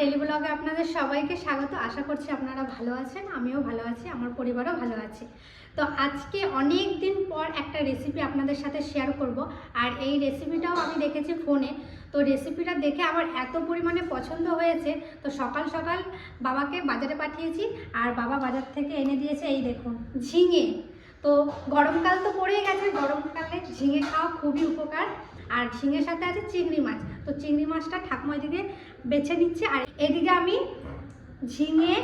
Daily ব্লগে আপনাদের সবাইকে স্বাগত। আশা করছি আপনারা ভালো আছেন, আমিও ভালো আছি, আমার পরিবারও ভালো আছে। তো আজকে অনেক দিন পর একটা রেসিপি আপনাদের সাথে শেয়ার করব। আর এই রেসিপিটাও আমি দেখেছি ফোনে। তো রেসিপিটা দেখে আমার এত পরিমাণে পছন্দ হয়েছে, তো সকাল সকাল বাবাকে বাজারে পাঠিয়েছি। আর বাবা বাজার থেকে এনে দিয়েছে এই দেখুন ঝিঙে। তো গরমকাল তো পড়েই গেছে, গরমকালে ঝিঙে খাওয়া খুবই উপকার। আর ঝিঙের সাথে আছে চিংড়ি মাছ। তো চিংড়ি মাছটা ঠাকুমা এদিকে বেছে নিচ্ছে, আর এদিকে আমি ঝিঙে,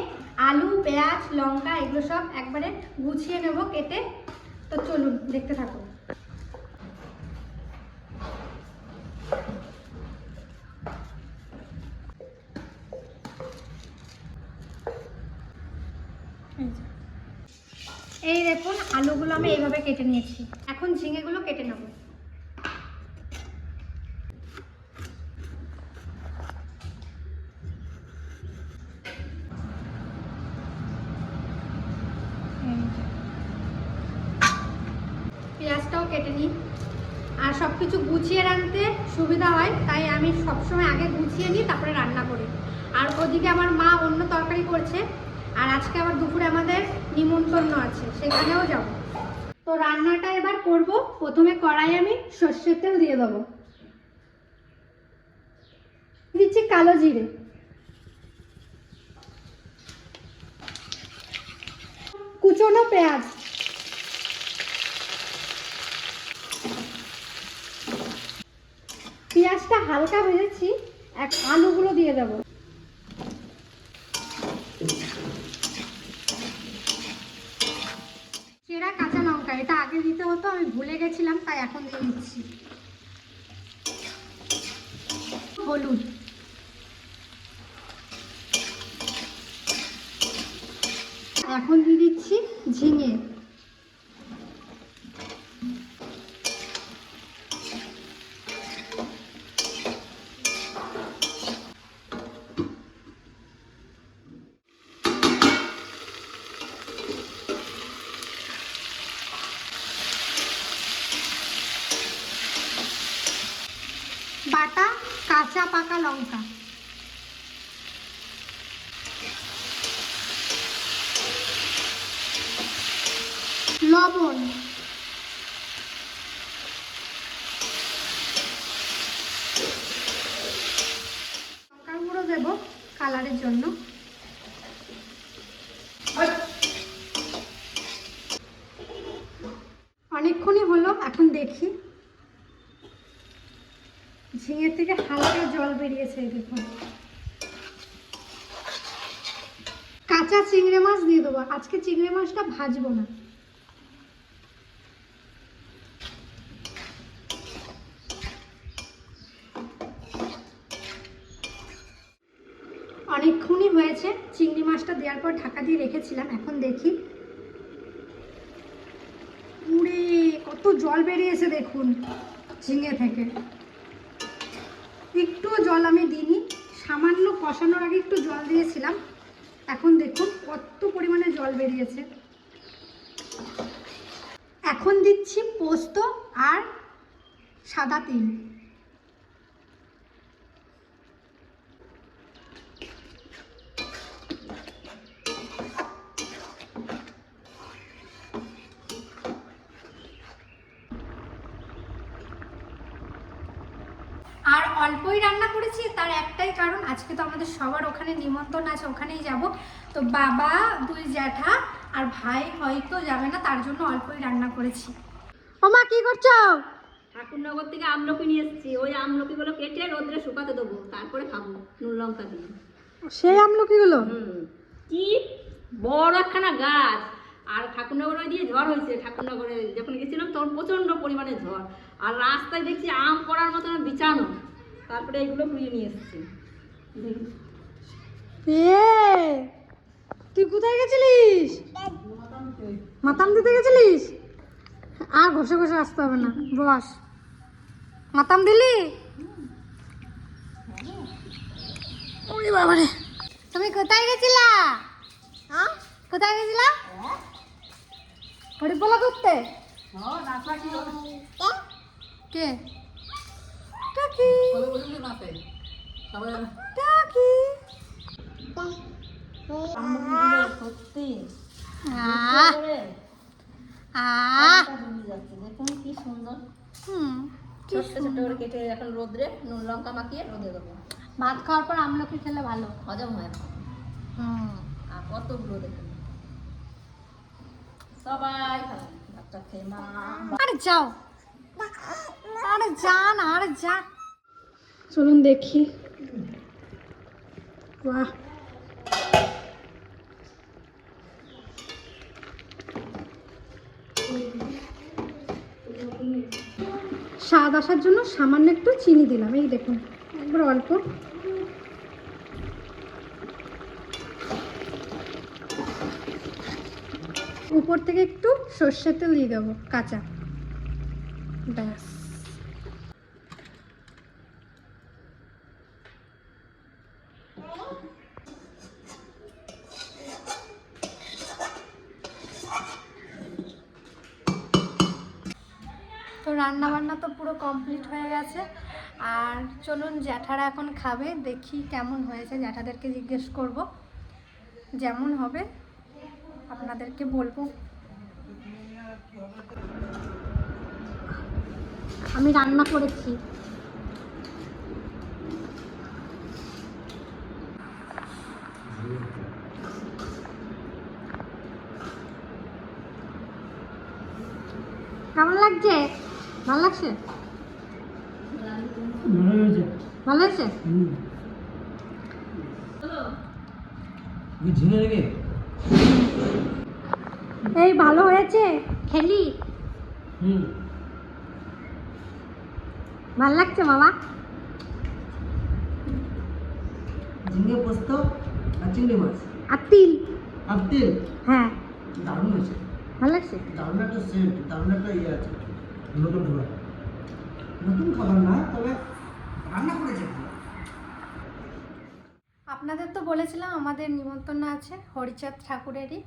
আলু, পেঁয়াজ, লঙ্কা এগুলো সব একবারে গুছিয়ে নেব কেটে। তো চলুন দেখতে থাকুন। এই দেখুন আলুগুলো আমি এইভাবে কেটে নিয়েছি, এখন ঝিঙেগুলো কেটে নেব। পেঁয়াজটাও কেটে নিই। আর সব কিছু গুছিয়ে রাখতে সুবিধা হয়, তাই আমি সবসময় আগে গুছিয়ে নিই, তারপরে রান্না করি। আর ওদিকে আমার মা অন্য তরকারি করছে। আর আজকে আবার দুপুরে আমাদের নিমন্ত্রণ আছে, সেখানেও যাব। তো রান্নাটা এবার করব। প্রথমে কড়াই আমি সর্ষের তেল দিয়ে দেবো, দিচ্ছি কালো জিরে, কুচনো পেঁয়াজ, পেঁয়াজটা হালকা ভেজেছি, আলুগুলো দিয়ে দেবো। চেরা কাঁচা লঙ্কা, এটা আগে দিতে হতো, আমি ভুলে গেছিলাম, তাই এখন দিয়ে দিচ্ছি। হলুদ, এখন দিয়ে দিচ্ছি ঝিঙে, বাটা কাঁচা পাকা লঙ্কা, লবণ, লঙ্কার গুঁড়ো দেবো কালারের জন্য। অনেকক্ষণই হলো, এখন দেখি ঝিঙের থেকে হালকা জল বেরিয়েছে, দেখুন। কাঁচা চিংড়ি মাছ দিয়ে দেবো, আজকে চিংড়ি মাছটা ভাজবো না। অনেকক্ষণই হয়েছে, চিংড়ি মাছটা দেওয়ার পর ঢাকা দিয়ে রেখেছিলাম। এখন দেখি, পুরে কত জল বেরিয়েছে দেখুন ঝিঙে থেকে। একটুও জল আমি দিইনি, সামান্য কষানোর আগে একটু জল দিয়েছিলাম। এখন দেখুন কত পরিমাণে জল বেরিয়েছে। এখন দিচ্ছি পোস্ত আর সাদা তিল। আর অল্পই রান্না করেছি, তার একটাই কারণ, আজকে তো আমাদের সবার ওখানে নিমন্ত্রণ আছে, ওখানেই যাব। তো বাবা, দুই জ্যাঠা আর ভাই হয়তো যাবে না, তার জন্য অল্পই রান্না করেছি। ও মা, কি করছো? ঠাকুরনগর থেকে আমলকি নিয়ে এসেছি, ওই আমলকিগুলো কেটে রোদ্রে শুকাতে দেবো, তারপরে খাবো নুন লঙ্কা দিয়ে। সেই আমলকিগুলো? কি বড় একখানা গাছ। আর ঠাকুরনগরে দিয়ে ঝড় হয়েছে, ঠাকুরনগরে যখন গেছিলাম তখন প্রচন্ড পরিমাণে ঝড়। আর রাস্তায় দেখছি আম পড়ার মতন বিছানো, তারপরে এগুলো কুড়িয়ে নিয়ে এসেছি। তুই কোথায় গেছিলিস? মাতাম দিতে গেছিলিস? আর ঘষে ঘষে আসতে হবে না, বস। মাতাম দিলি? ওরে বাবারে, তুমি কোথায় গেছিলা? হ্যাঁ, কোথায় গেছিলা? হরিবোলা করতে? কে? টাকি টাকি সত্যি আহ আহ দেখুন কি সুন্দর। হুম, কি ছোট্ট ছোট্ট করে কেটে এখন রোদ্রে নুন লঙ্কা মাখিয়ে রোদে দেবো। ভাত খাওয়ার পর আমলকি খেলে ভালো। হজম হয় হুম, আর কতগুলো দেখুন সবাই খাবে ভাতটা খেয়ে মা। আরে যাও, আরে যা না, আরে যা। চলুন দেখি। বাহ, স্বাদ আসার জন্য সামান্য একটু চিনি দিলাম, এই দেখুন একবার অল্প। উপর থেকে একটু সর্ষের তেল দিয়ে দেবো কাঁচা, ব্যাস। তো রান্না বান্না তো পুরো কমপ্লিট হয়ে গেছে। আর চলুন জ্যাঠারা এখন খাবে, দেখি কেমন হয়েছে। জ্যাঠাদেরকে জিজ্ঞেস করব, যেমন হবে আপনাদেরকে বলবো। আমি রান্না করেছি। কেমন লাগছে? ভালো লাগছে? ভালো হয়েছে? এই ভালো হয়েছে, খেলি? ভালো লাগছে বাবা? ঝিঙে পোস্ত আর চিংড়ি মাছ আর তিল? আর তেল হ্যাঁ, দারুণ হয়েছে। ভালো লাগছে। দারুণ একটা সেন্ট, দারুণ একটা ইয়ে আছে। নতুন খাবার, নতুন খাবার না, তবে রান্না করেছে ভালো। আপনাদের তো বলেছিলাম আমাদের নিমন্ত্রণ আছে হরিচাঁদ ঠাকুরেরই,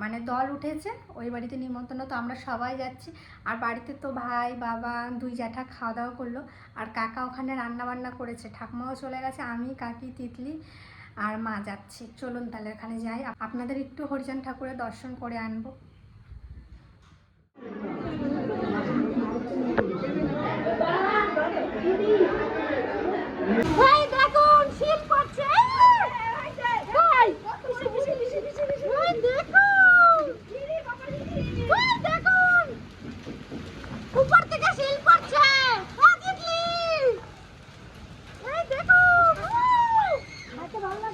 মানে দল উঠেছে ওই বাড়িতে নিমন্ত্রণ। তো আমরা সবাই যাচ্ছি। আর বাড়িতে তো ভাই বাবা দুই জ্যাঠা খাওয়া দাওয়া করলো, আর কাকা ওখানে রান্না বান্না করেছে। ঠাকুমাও চলে গেছে, আমি কাকি তিতলি আর মা যাচ্ছি। চলুন তাহলে ওখানে যাই, আপনাদের একটু হরিচাঁদ ঠাকুরের দর্শন করে আনবো। এই দেখুন শীল পড়ছে। এই দেখুন, এই দেখুন উপর থেকে শীল পড়ছে। এই দেখুন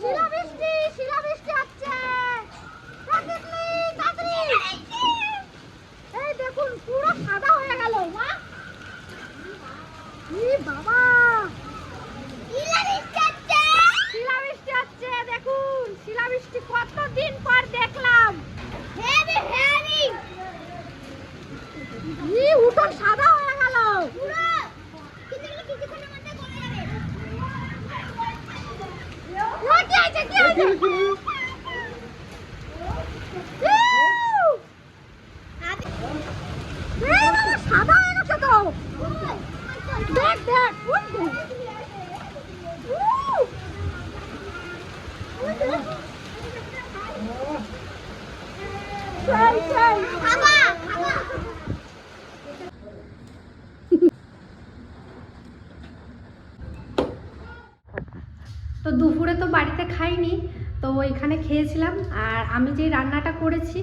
শিলাবৃষ্টি, শিলাবৃষ্টি হচ্ছে। এই দেখুন পুরো সাদা হয়ে গেল মা। ই বাবা, শিলাবৃষ্টি হচ্ছে। দেখুন শিলাবৃষ্টি কতদিন পর দেখলাম। উঠোন সাদা হয়ে গেল। সাদা হয়ে গেছে তো, দেখ দেখ তো দুপুরে তো বাড়িতে খাইনি, তো এখানে খেয়েছিলাম। আর আমি যে রান্নাটা করেছি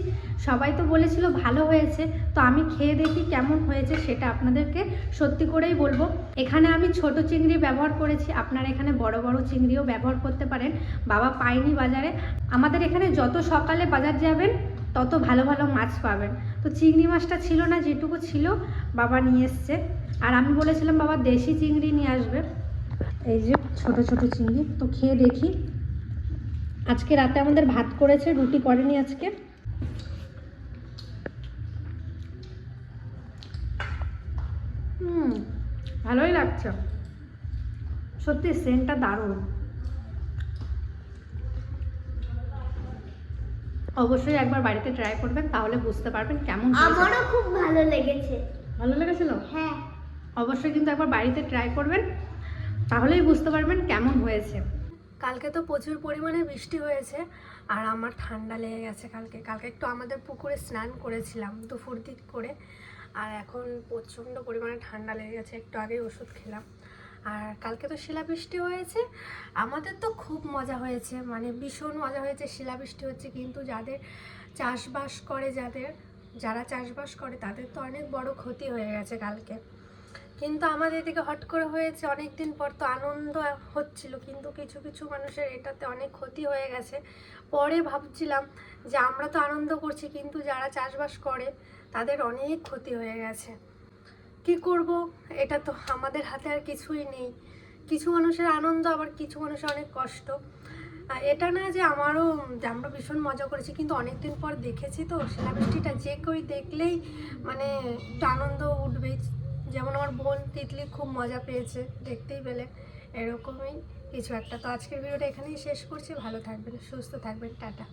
সবাই তো বলেছিল ভালো হয়েছে, তো আমি খেয়ে দেখি কেমন হয়েছে সেটা আপনাদেরকে সত্যি করেই বলবো। এখানে আমি ছোট চিংড়ি ব্যবহার করেছি, আপনারা এখানে বড় বড় চিংড়িও ব্যবহার করতে পারেন। বাবা পায়নি বাজারে। আমাদের এখানে যত সকালে বাজার যাবেন তত ভালো ভালো মাছ পাবেন। তো চিংড়ি মাছটা ছিল না, যেটুকু ছিল বাবা নিয়ে এসছে। আর আমি বলেছিলাম বাবা দেশি চিংড়ি নিয়ে আসবে। এই যে ছোট ছোট চিংড়ি, তো খেয়ে দেখি। আজকে রাতে আমাদের ভাত করেছে, রুটি করেনি আজকে। ভালোই লাগছে সত্যি, সেন্টটা দারুণ। অবশ্যই একবার বাড়িতে ট্রাই করবেন, তাহলে বুঝতে পারবেন কেমন হয়েছে। আমারও খুব ভালো লেগেছে। ভালো লেগেছিল? হ্যাঁ, অবশ্যই কিন্তু একবার বাড়িতে ট্রাই করবেন, তাহলেই বুঝতে পারবেন কেমন হয়েছে। কালকে তো প্রচুর পরিমাণে বৃষ্টি হয়েছে আর আমার ঠান্ডা লেগে গেছে। কালকে একটু আমাদের পুকুরে স্নান করেছিলাম দুপুর দিক করে, আর এখন প্রচণ্ড পরিমাণে ঠান্ডা লেগে গেছে। একটু আগেই ওষুধ খেলাম। আর কালকে তো শিলাবৃষ্টি হয়েছে, আমাদের তো খুব মজা হয়েছে, মানে ভীষণ মজা হয়েছে। শিলাবৃষ্টি হচ্ছে কিন্তু যারা চাষবাস করে তাদের তো অনেক বড় ক্ষতি হয়ে গেছে কালকে। কিন্তু আমাদের এদিকে হট করে হয়েছে, অনেক দিন পর তো আনন্দ হচ্ছিল, কিন্তু কিছু কিছু মানুষের এটাতে অনেক ক্ষতি হয়ে গেছে। পরে ভাবছিলাম যে আমরা তো আনন্দ করছি, কিন্তু যারা চাষবাস করে তাদের অনেক ক্ষতি হয়ে গেছে। কি করব, এটা তো আমাদের হাতে আর কিছুই নেই। কিছু মানুষের আনন্দ, আবার কিছু মানুষের অনেক কষ্ট। এটা না যে আমরা ভীষণ মজা করেছি, কিন্তু অনেক দিন পর দেখেছি তো শিলাবৃষ্টিটা, যে কেউ দেখলেই মানে একটু আনন্দ উঠবেই। যেমন আমার বোন তিতলি খুব মজা পেয়েছে, দেখতেই পেলে, এরকমই কিছু একটা। তো আজকের ভিডিওটা এখানেই শেষ করছি। ভালো থাকবেন, সুস্থ থাকবেন, টাটা।